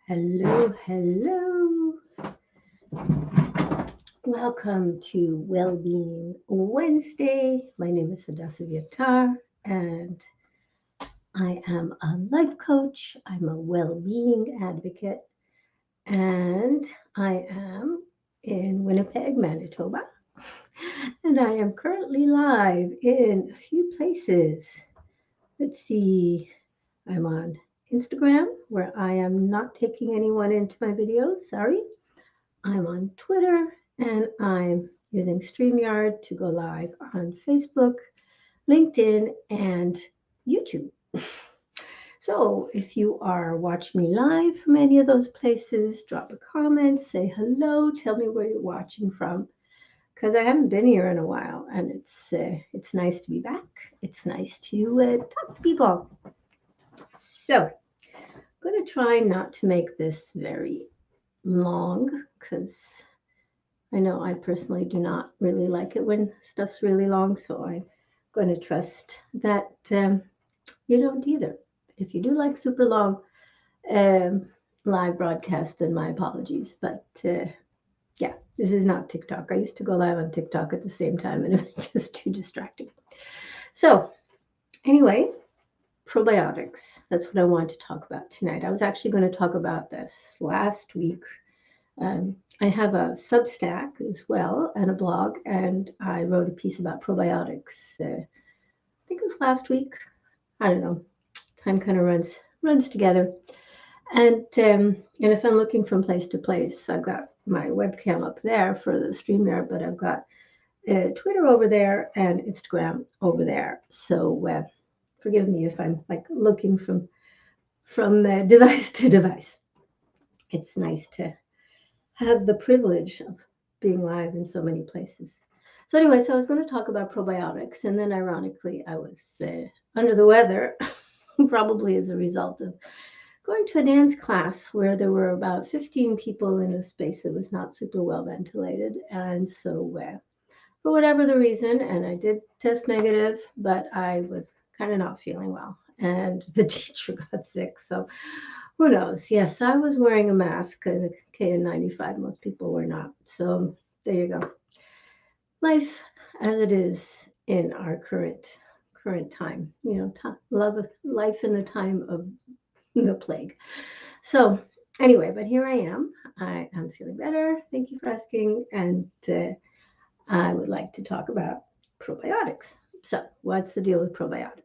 Hello, hello. Welcome to Wellbeing Wednesday. My name is Hadassah Yatar, and I am a life coach. I'm a well-being advocate, and I am in Winnipeg, Manitoba. And I am currently live in a few places. Let's see, I'm on Instagram, where I am not taking anyone into my videos. Sorry. I'm on Twitter and I'm using StreamYard to go live on Facebook, LinkedIn, and YouTube. So if you are watching me live from any of those places, drop a comment, say hello, tell me where you're watching from, because I haven't been here in a while, and it's nice to be back. It's nice to talk to people. So I'm going to try not to make this very long because I know I personally do not really like it when stuff's really long, so I'm going to trust that you don't either. If you do like super long um, live broadcasts, then my apologies. But yeah, this is not TikTok. I used to go live on TikTok at the same time, and it was just too distracting. So, anyway, probiotics. That's what I wanted to talk about tonight. I was actually going to talk about this last week. I have a Substack as well and a blog, and I wrote a piece about probiotics. I think it was last week. I don't know. Time kind of runs together. And if I'm looking from place to place, I've got my webcam up there for the StreamYard, but I've got Twitter over there and Instagram over there. So forgive me if I'm like looking from device to device. It's nice to have the privilege of being live in so many places. So anyway, so I was going to talk about probiotics, and then ironically, I was under the weather, probably as a result of going to a dance class where there were about 15 people in a space that was not super well ventilated. And so for whatever the reason, and I did test negative, but I was kind of not feeling well. And the teacher got sick. So who knows? Yes, I was wearing a mask, a KN95. Most people were not. So there you go. Life as it is in our current time. Love life in the time of the plague. So anyway, but here I am. I am feeling better. Thank you for asking. And I would like to talk about probiotics. So what's the deal with probiotics?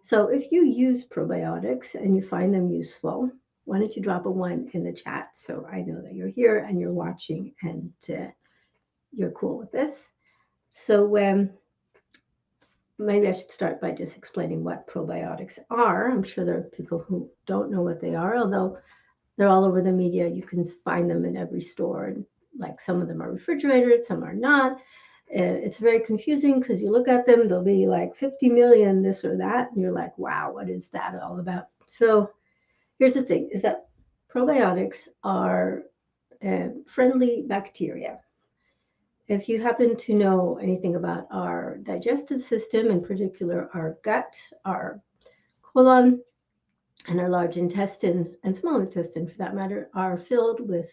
So if you use probiotics and you find them useful, why don't you drop a 1 in the chat so I know that you're here and you're watching and you're cool with this. So maybe I should start by just explaining what probiotics are. I'm sure there are people who don't know what they are, although they're all over the media. You can find them in every store. And like some of them are refrigerated, some are not. It's very confusing because you look at them, there'll be like 50 million this or that, and you're like, wow, what is that all about? So here's the thing, is that probiotics are friendly bacteria. If you happen to know anything about our digestive system, in particular our gut, our colon, and our large intestine and small intestine for that matter, are filled with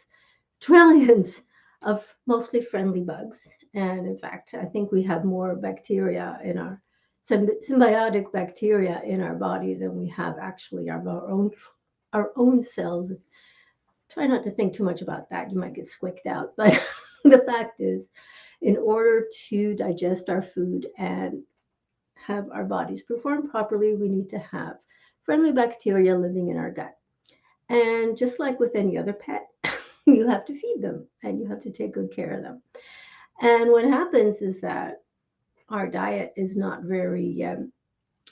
trillions of mostly friendly bugs. And in fact, I think we have more bacteria in our symbiotic bacteria in our body than we have actually our own cells. Try not to think too much about that. You might get squicked out. But the fact is, in order to digest our food and have our bodies perform properly, we need to have friendly bacteria living in our gut. And just like with any other pet, you have to feed them and you have to take good care of them. And what happens is that our diet is not very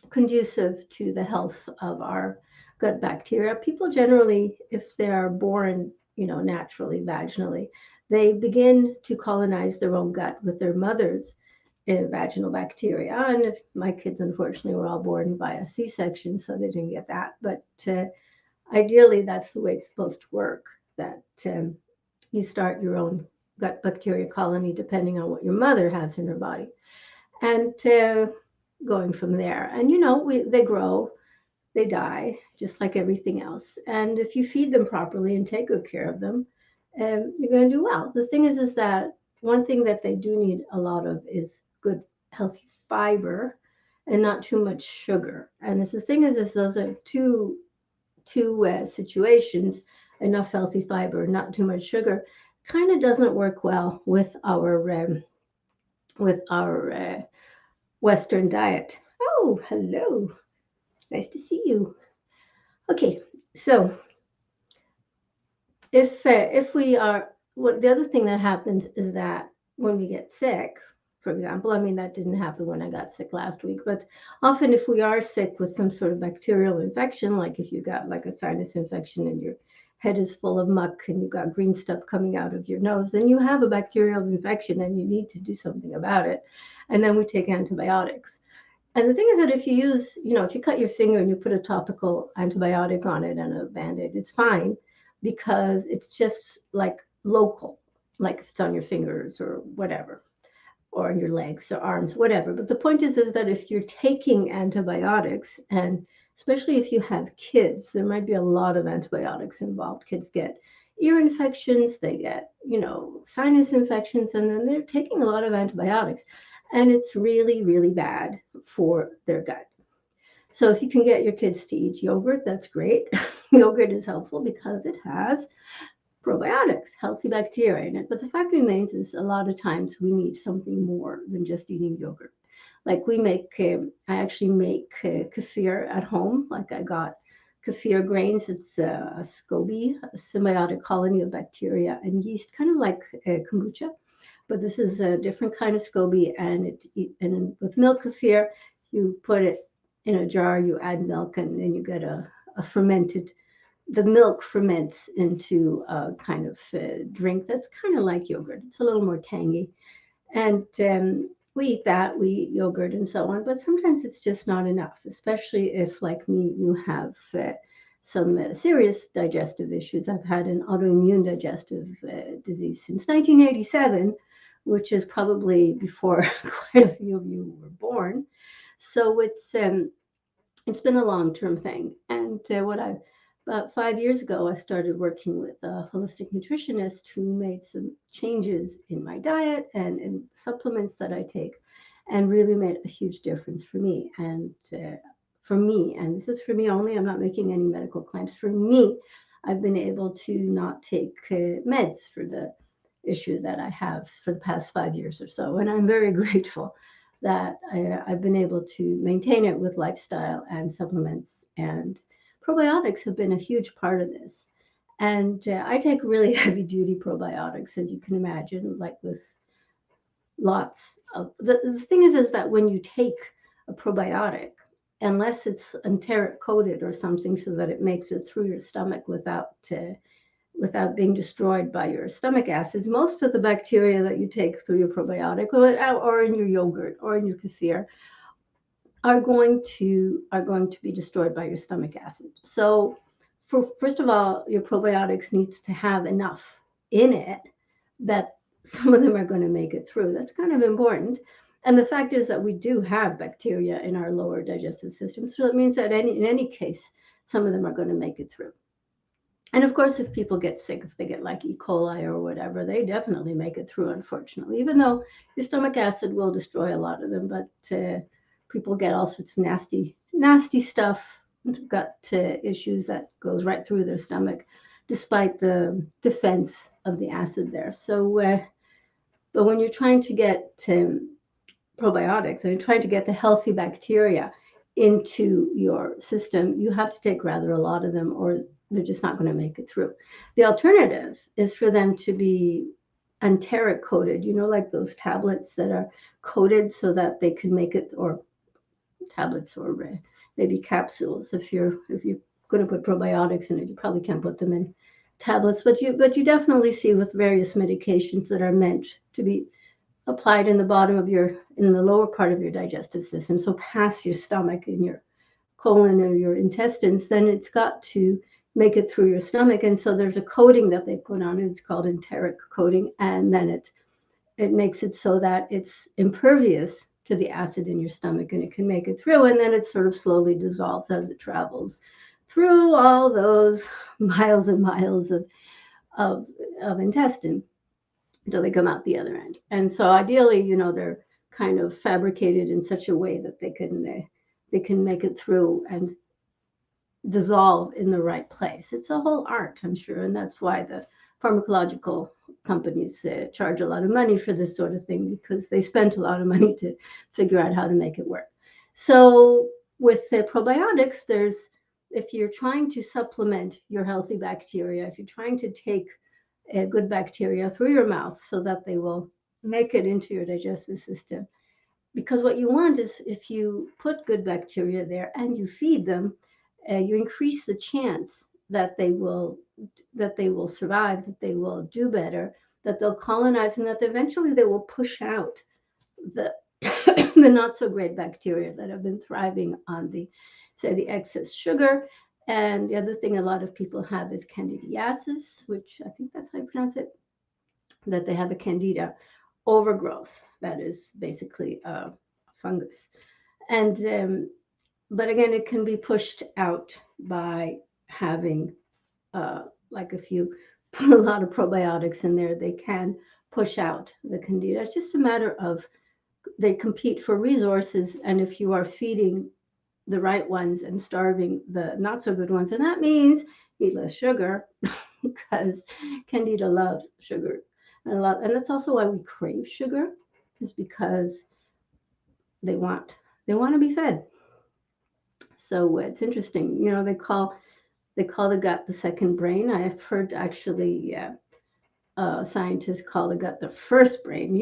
conducive to the health of our gut bacteria. People generally, if they are born, naturally, vaginally, they begin to colonize their own gut with their mother's vaginal bacteria. And my kids, unfortunately, were all born by a C-section, so they didn't get that. But ideally, that's the way it's supposed to work, that you start your own gut bacteria colony depending on what your mother has in her body. And going from there. And, they grow they die just like everything else. And if you feed them properly and take good care of them, you're going to do well. The thing is that one thing that they do need a lot of is good, healthy fiber, and not too much sugar. And this, the thing is those are two situations. Enough healthy fiber, not too much sugar, kind of doesn't work well with our Western diet. Oh, hello. Nice to see you. Okay, so if we are, what the other thing that happens is that when we get sick, for example, I mean that didn't happen when I got sick last week, but often if we are sick with some sort of bacterial infection, like if you got like a sinus infection and your head is full of muck and you got green stuff coming out of your nose, then you have a bacterial infection and you need to do something about it. And then we take antibiotics. And the thing is that if you use, if you cut your finger and you put a topical antibiotic on it and a band-aid, it's fine because it's just like local, like if it's on your fingers or whatever, or on your legs or arms, whatever. But the point is that if you're taking antibiotics, and especially if you have kids, there might be a lot of antibiotics involved. Kids get ear infections, they get, sinus infections, and then they're taking a lot of antibiotics. And it's really, really bad for their gut. So if you can get your kids to eat yogurt, that's great. Yogurt is helpful because it has probiotics, healthy bacteria in it. But the fact remains is a lot of times we need something more than just eating yogurt. Like I actually make kefir at home. Like I got kefir grains. It's a SCOBY, a symbiotic colony of bacteria and yeast, kind of like kombucha. But this is a different kind of SCOBY, and with milk kefir, you put it in a jar, you add milk, and then you get a fermented. The milk ferments into a kind of drink that's kind of like yogurt. It's a little more tangy, and we eat that. We eat yogurt and so on. But sometimes it's just not enough, especially if, like me, you have some serious digestive issues. I've had an autoimmune digestive disease since 1987, which is probably before quite a few of you were born. So it's been a long-term thing. And about 5 years ago, I started working with a holistic nutritionist who made some changes in my diet and in supplements that I take, and really made a huge difference for me. And this is for me only, I'm not making any medical claims. For me, I've been able to not take meds for the issue that I have for the past 5 years or so. And I'm very grateful that I've been able to maintain it with lifestyle and supplements. And probiotics have been a huge part of this. And I take really heavy duty probiotics, as you can imagine, like with lots of the thing is that when you take a probiotic, unless it's enteric coated or something so that it makes it through your stomach without being destroyed by your stomach acids, most of the bacteria that you take through your probiotic or in your yogurt or in your kefir are going to be destroyed by your stomach acid. So first of all, your probiotics needs to have enough in it that some of them are going to make it through. That's kind of important. And the fact is that we do have bacteria in our lower digestive system. So it means that in any case, some of them are going to make it through. And of course, if people get sick, if they get like E. coli or whatever, they definitely make it through, unfortunately, even though your stomach acid will destroy a lot of them. But people get all sorts of nasty, nasty stuff, gut issues that goes right through their stomach, despite the defense of the acid there. So, but when you're trying to get probiotics and you're trying to get the healthy bacteria into your system, you have to take rather a lot of them, or they're just not going to make it through. The alternative is for them to be enteric coated, like those tablets that are coated so that they can make it, or tablets, or maybe capsules. If you're going to put probiotics in it, you probably can't put them in tablets, but you definitely see with various medications that are meant to be applied in the lower part of your digestive system, so past your stomach, in your colon or your intestines, then it's got to make it through your stomach. And so there's a coating that they put on it. It's called enteric coating, and then it makes it so that it's impervious to the acid in your stomach, and it can make it through, and then it sort of slowly dissolves as it travels through all those miles and miles of, of intestine until they come out the other end. And so ideally, they're kind of fabricated in such a way that they can make it through and dissolve in the right place. It's a whole art, I'm sure, and that's why the pharmacological companies charge a lot of money for this sort of thing, because they spent a lot of money to figure out how to make it work. So with probiotics, if you're trying to supplement your healthy bacteria, if you're trying to take good bacteria through your mouth so that they will make it into your digestive system, because what you want is, if you put good bacteria there and you feed them, you increase the chance that they will survive, that they will do better, that they'll colonize, and that eventually they will push out the the not so great bacteria that have been thriving on the excess sugar. And the other thing a lot of people have is candidiasis, which I think that's how you pronounce it, that they have a candida overgrowth. That is basically a fungus. And but again, it can be pushed out by having like if you put a lot of probiotics in there, they can push out the candida. It's just a matter of, they compete for resources, and if you are feeding the right ones and starving the not so good ones, and that means eat less sugar, because candida love sugar and that's also why we crave sugar, is because they want to be fed. So it's interesting, they call the gut the second brain. I've heard actually scientists call the gut the first brain.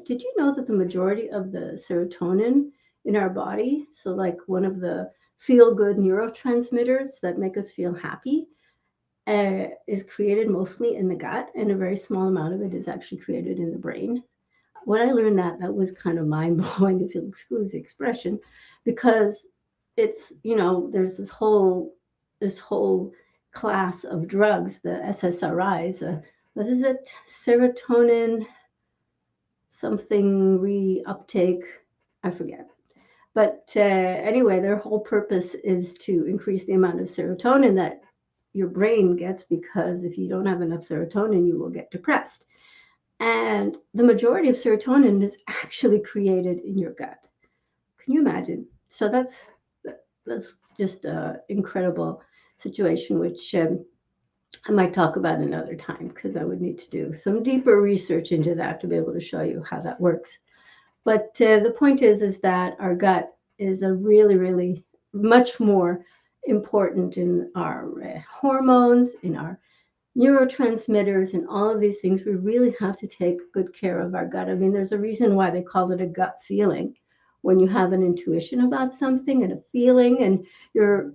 Did you know that the majority of the serotonin in our body, so like one of the feel good neurotransmitters that make us feel happy, is created mostly in the gut, and a very small amount of it is actually created in the brain. When I learned that was kind of mind blowing, if you'll excuse the expression, because it's, there's this whole class of drugs, the SSRIs, what is it? Serotonin something reuptake, I forget. But anyway, their whole purpose is to increase the amount of serotonin that your brain gets, because if you don't have enough serotonin, you will get depressed. And the majority of serotonin is actually created in your gut. Can you imagine? So that's just an incredible situation, which I might talk about another time, because I would need to do some deeper research into that to be able to show you how that works. But the point is that our gut is a really, really much more important in our hormones, in our neurotransmitters, and all of these things. We really have to take good care of our gut. I mean, there's a reason why they call it a gut feeling. When you have an intuition about something and a feeling, and your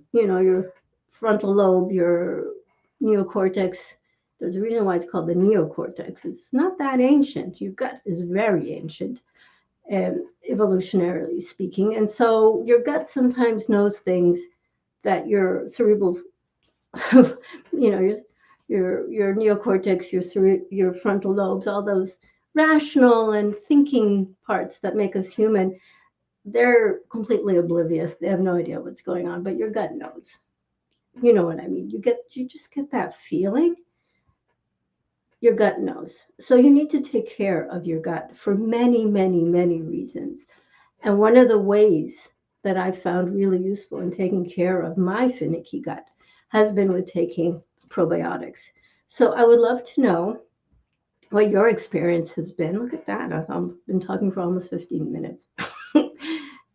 frontal lobe, your neocortex, there's a reason why it's called the neocortex. It's not that ancient. Your gut is very ancient, evolutionarily speaking. And so your gut sometimes knows things that your cerebral, your neocortex, your frontal lobes, all those rational and thinking parts that make us human, they're completely oblivious. They have no idea what's going on, but your gut knows. You know what I mean? You just get that feeling. Your gut knows. So you need to take care of your gut for many, many, many reasons. And one of the ways that I found really useful in taking care of my finicky gut has been with taking probiotics. So I would love to know what your experience has been. Look at that. I've been talking for almost 15 minutes.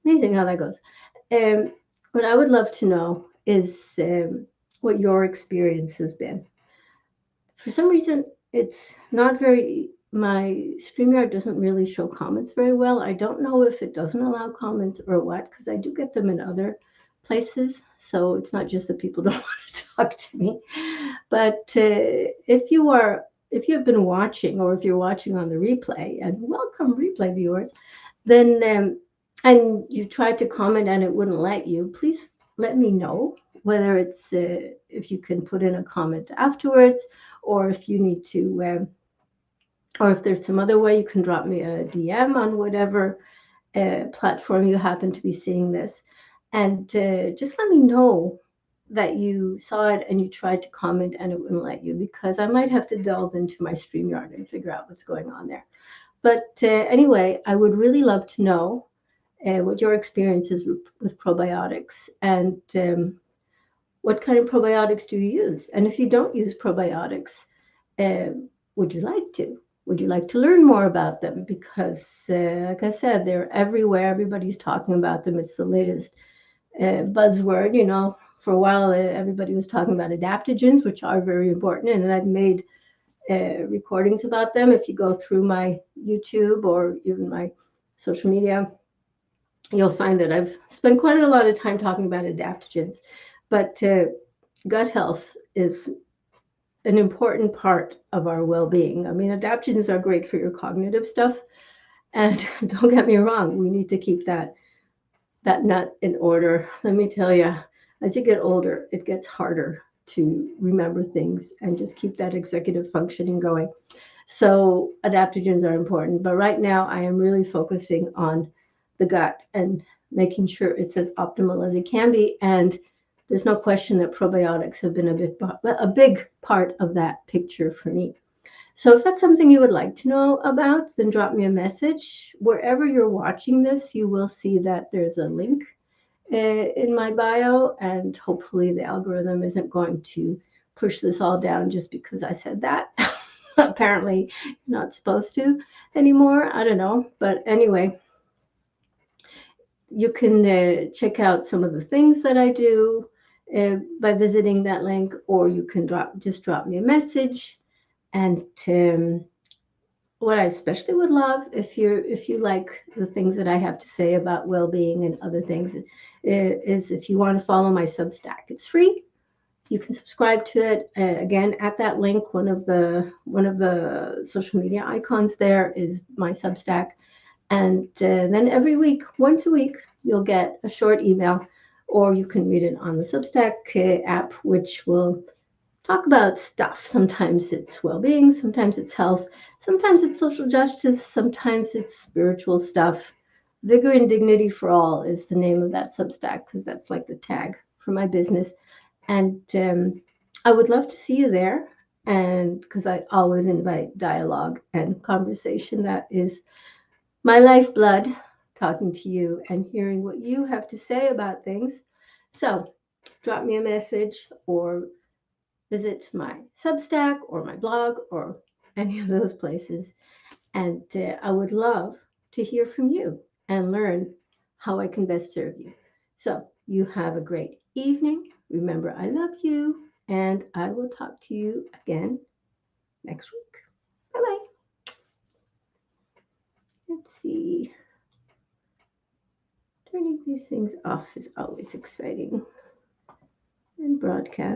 Amazing how that goes. What I would love to know is what your experience has been. For some reason, it's not my StreamYard doesn't really show comments very well. I don't know if it doesn't allow comments or what, because I do get them in other places. So it's not just that people don't want to talk to me. But if you have been watching, or if you're watching on the replay, and welcome replay viewers, then and you tried to comment and it wouldn't let you, please let me know whether it's if you can put in a comment afterwards, or if you need to or if there's some other way you can drop me a DM on whatever. platform you happen to be seeing this. And just let me know that you saw it and you tried to comment and it wouldn't let you, because I might have to delve into my StreamYard and figure out what's going on there. But anyway, I would really love to know what your experience is with probiotics, and what kind of probiotics do you use? And if you don't use probiotics, uh, would you like to? Would you like to learn more about them? Because, like I said, they're everywhere. Everybody's talking about them. It's the latest buzzword. For a while, everybody was talking about adaptogens, which are very important. And I've made recordings about them. If you go through my YouTube or even my social media, you'll find that I've spent quite a lot of time talking about adaptogens. But gut health is an important part of our well-being. I mean, adaptogens are great for your cognitive stuff, and don't get me wrong, we need to keep that nut in order. Let me tell you, as you get older, it gets harder to remember things and just keep that executive functioning going. So adaptogens are important, but right now I am really focusing on the gut and making sure it's as optimal as it can be. And there's no question that probiotics have been a big part of that picture for me. So if that's something you would like to know about, then drop me a message. Wherever you're watching this, you will see that there's a link in my bio, and hopefully the algorithm isn't going to push this all down just because I said that. Apparently, you're not supposed to anymore. I don't know. But anyway, you can check out some of the things that I do by visiting that link, or you can just drop me a message. And what I especially would love, if you like the things that I have to say about well-being and other things, is if you want to follow my Substack. It's free. You can subscribe to it. Again, at that link, one of the social media icons there is my Substack. And then every week, once a week, you'll get a short email, or you can read it on the Substack app, which will talk about stuff. Sometimes it's well-being, sometimes it's health, sometimes it's social justice, sometimes it's spiritual stuff. Vigor and Dignity for All is the name of that Substack, because that's like the tag for my business. And I would love to see you there. And because I always invite dialogue and conversation, that is my lifeblood, talking to you and hearing what you have to say about things. So drop me a message or visit my Substack or my blog or any of those places. And I would love to hear from you and learn how I can best serve you. So you have a great evening. Remember, I love you, and I will talk to you again next week. Bye bye. Let's see. Turning these things off is always exciting. And broadcast.